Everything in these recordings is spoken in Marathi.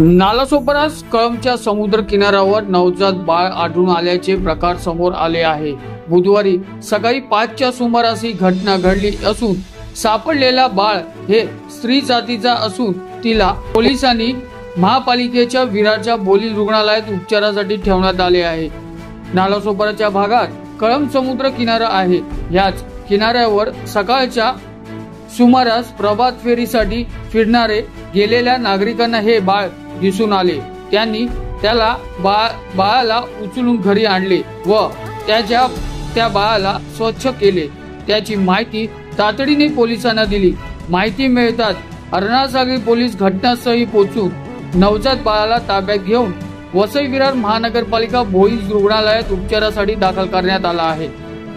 नालासोपारा कळंबच्या समुद्र किनाऱ्यावर नवजात बाळ आढळून आल्याचे प्रकार समोर आले आहे। बुधवारी सकाळी 5च्या सुमारास ही घटना घडली असून सापडलेला बाळ हे स्त्री जातीचा असून तिला पोलिसांनी महापालिकेच्या विरारच्या बोली रुग्णालयात उपचारासाठी ठेवण्यात आले आहे। नालासोपाराच्या भागात कळंब समुद्र किनारा आहे। याच किनाऱ्यावर सकाळच्या सुमारास प्रभात फेरीसाठी फिरणारे गेलेल्या नागरिकांना हे बाळ दिसून आले। त्यांनी त्याला बाळाला उचलून घरी आणले व त्या बाळाला स्वच्छ केले। त्याची माहिती तातडीने पोलिसांना दिली। माहिती मिळताच अरुणासागरी पोलीस घटनास्थळी पोहोचून नवजात बाळाला ताब्यात घेऊन वसई विरार महानगरपालिका बोईज रुग्णालयात उपचारासाठी दाखल करण्यात आला आहे।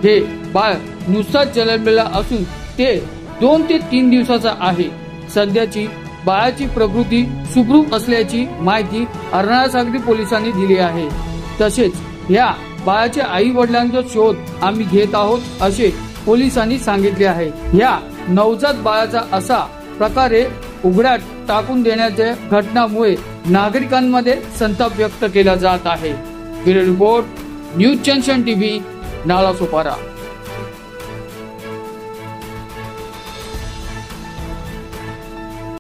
हे बाळ नुकताच जन्मलेला असून ते 2 ते 3 दिवसाचा आहे। सध्याची बाळाची प्रकृती सुखरूप असल्याची माहिती अरुणासागरी पोलिसांनी दिली आहे। तसेच या बाळाच्या आई वडिलांचा शोध आम्ही घेत आहोत असे पोलिसांनी सांगितले आहे। या नवजात बाळाचा असा प्रकारे उघड्यात टाकून देण्याच्या घटनामुळे नागरिकांमध्ये संताप व्यक्त केला जात आहे। Bureau report, news junction TV, Nalasopara.